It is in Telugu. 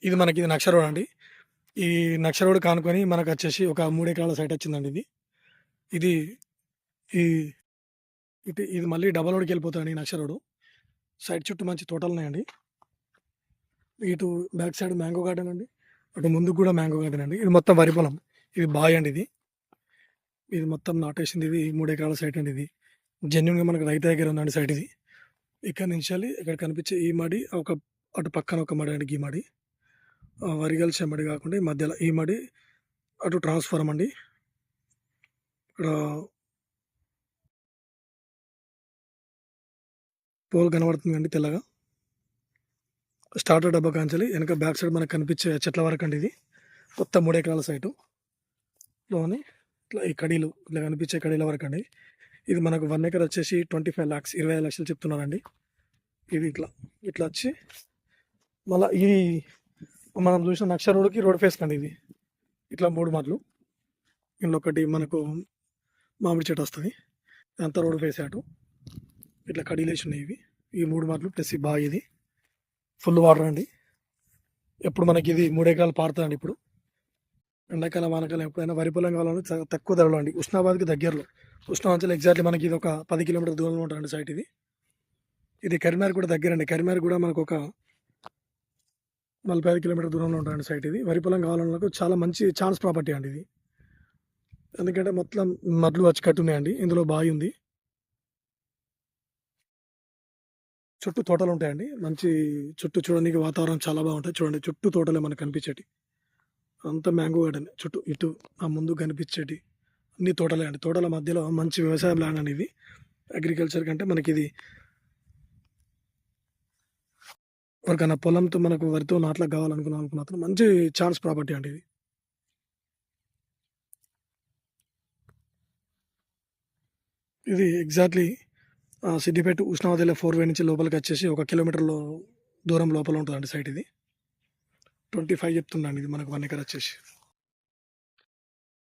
ఇది మనకి ఇది నక్ష రోడ్ అండి. ఈ నక్ష రోడ్ కానుకొని మనకొచ్చేసి ఒక 3 ఎకరాల సైట్ వచ్చిందండి ఇది. ఇది ఈ ఇది మళ్ళీ డబల్ రోడ్‌కెళ్ళిపోతదండి ఈ నక్ష రోడ్. సైడ్ చుట్టూ మంచి తోటలున్నాయండి. ఇటు బ్యాక్ సైడ్ మ్యాంగో గార్డెన్ అండి. అటు ముందుకు కూడా మ్యాంగో గార్డెన్ అండి. ఇది మొత్తం వరి పొలం. ఇది బాయ్ అండి ఇది. ఇది మొత్తం నాటేసింది. ఇది 3 ఎకరాల సైట్ అండి ఇది. జెన్యూన్‌గా మనకు రైతు దగ్గర ఉందండి సైట్ ఇది. ఇక్కడ నుంచెల్లి ఇక్కడ కనిపించే ఈ మడి అటు పక్కన ఒక మడి అండి. ఈ మడి వరి కలిసే మడి కాకుండా ఈ మధ్యలో ఈ మడి అటు ట్రాన్స్‌ఫార్మ్ అండి. ఇక్కడ పోల్ కనబడుతుందండి తెల్లగా. స్టార్టర్ డబ్బా కాంచెలి వెనక బ్యాక్ సైడ్ మనకు కనిపించే చెట్ల వరకు అండి ఇది. మొత్తం 3 ఎకరాల సైటు లోని ఇట్లా ఈ కడీలు ఇట్లా కనిపించే కడీల వరకు అండి. ఇది మనకు 1 ఎకర్ వచ్చేసి 25 lakhs 25 లక్షలు చెప్తున్నారండి. ఇది ఇట్లా ఇట్లా వచ్చి మళ్ళీ ఇది మనం చూసిన నక్ష రోడ్కి రోడ్ ఫేస్ అండి ఇది. ఇట్లా 3 మడ్లు. ఇందులో ఒకటి మనకు మామిడి చెట్టు వస్తుంది. అంతా రోడ్ ఫేస్ అటు ఇట్లా కడీలేసి ఉన్నాయి ఇవి. ఈ 3 మడ్లు ప్లస్ ఈ బావి ఇది ఫుల్ వాటర్ అండి. ఎప్పుడు మనకి ఇది 3 ఎకరాలు పారుతుందండి. ఇప్పుడు ఎండాకాలం వానకాలం ఎప్పుడైనా వరి పొలం కావాలని తక్కువ ధరలో అండి. ఉస్నాబాద్కి దగ్గరలో. ఉస్నాబాద్ ఎగ్జాక్ట్లీ మనకి ఇది ఒక 10 కిలోమీటర్ దూరంలో ఉంటుందండి సైట్ ఇది. ఇది కరీంనగర్ కూడా దగ్గరండి. కరీంనగర్ కూడా మనకు ఒక 45 కిలోమీటర్ దూరంలో ఉంటుందండి సైట్ ఇది. వరి పొలం కావాలన్నకు చాలా మంచి ఛాన్స్ ప్రాపర్టీ అండి ఇది. ఎందుకంటే మొత్తం మడ్లు వచ్చి కట్టున్నాయండి. ఇందులో బావి ఉంది. చుట్టూ తోటలు ఉంటాయండి. మంచి చుట్టూ చూడడానికి వాతావరణం చాలా బాగుంటుంది. చూడండి చుట్టూ తోటలే మనకు కనిపించేటి. అంతా మ్యాంగో గార్డెన్. చుట్టూ ఇటు ఆ ముందు కనిపించేటి అన్ని తోటలే అండి. తోటల మధ్యలో మంచి వ్యవసాయ ల్యాండ్ అండి ఇది. అగ్రికల్చర్ కంటే మనకి ఇది ఎవరికైనా పొలంతో మనకు వరితో నాట్లకు కావాలనుకున్నాను మాత్రం మంచి ఛాన్స్ ప్రాపర్టీ అండి ఇది. ఇది ఎగ్జాక్ట్లీ సిద్దిపేట ఉష్ణావతిలో 4 వే నుంచి లోపలికి వచ్చేసి 1 కిలోమీటర్లో దూరం లోపల ఉంటుందండి సైట్ ఇది. 25 చెప్తుందండి ఇది మనకు 1 ఎకర్ వచ్చేసి.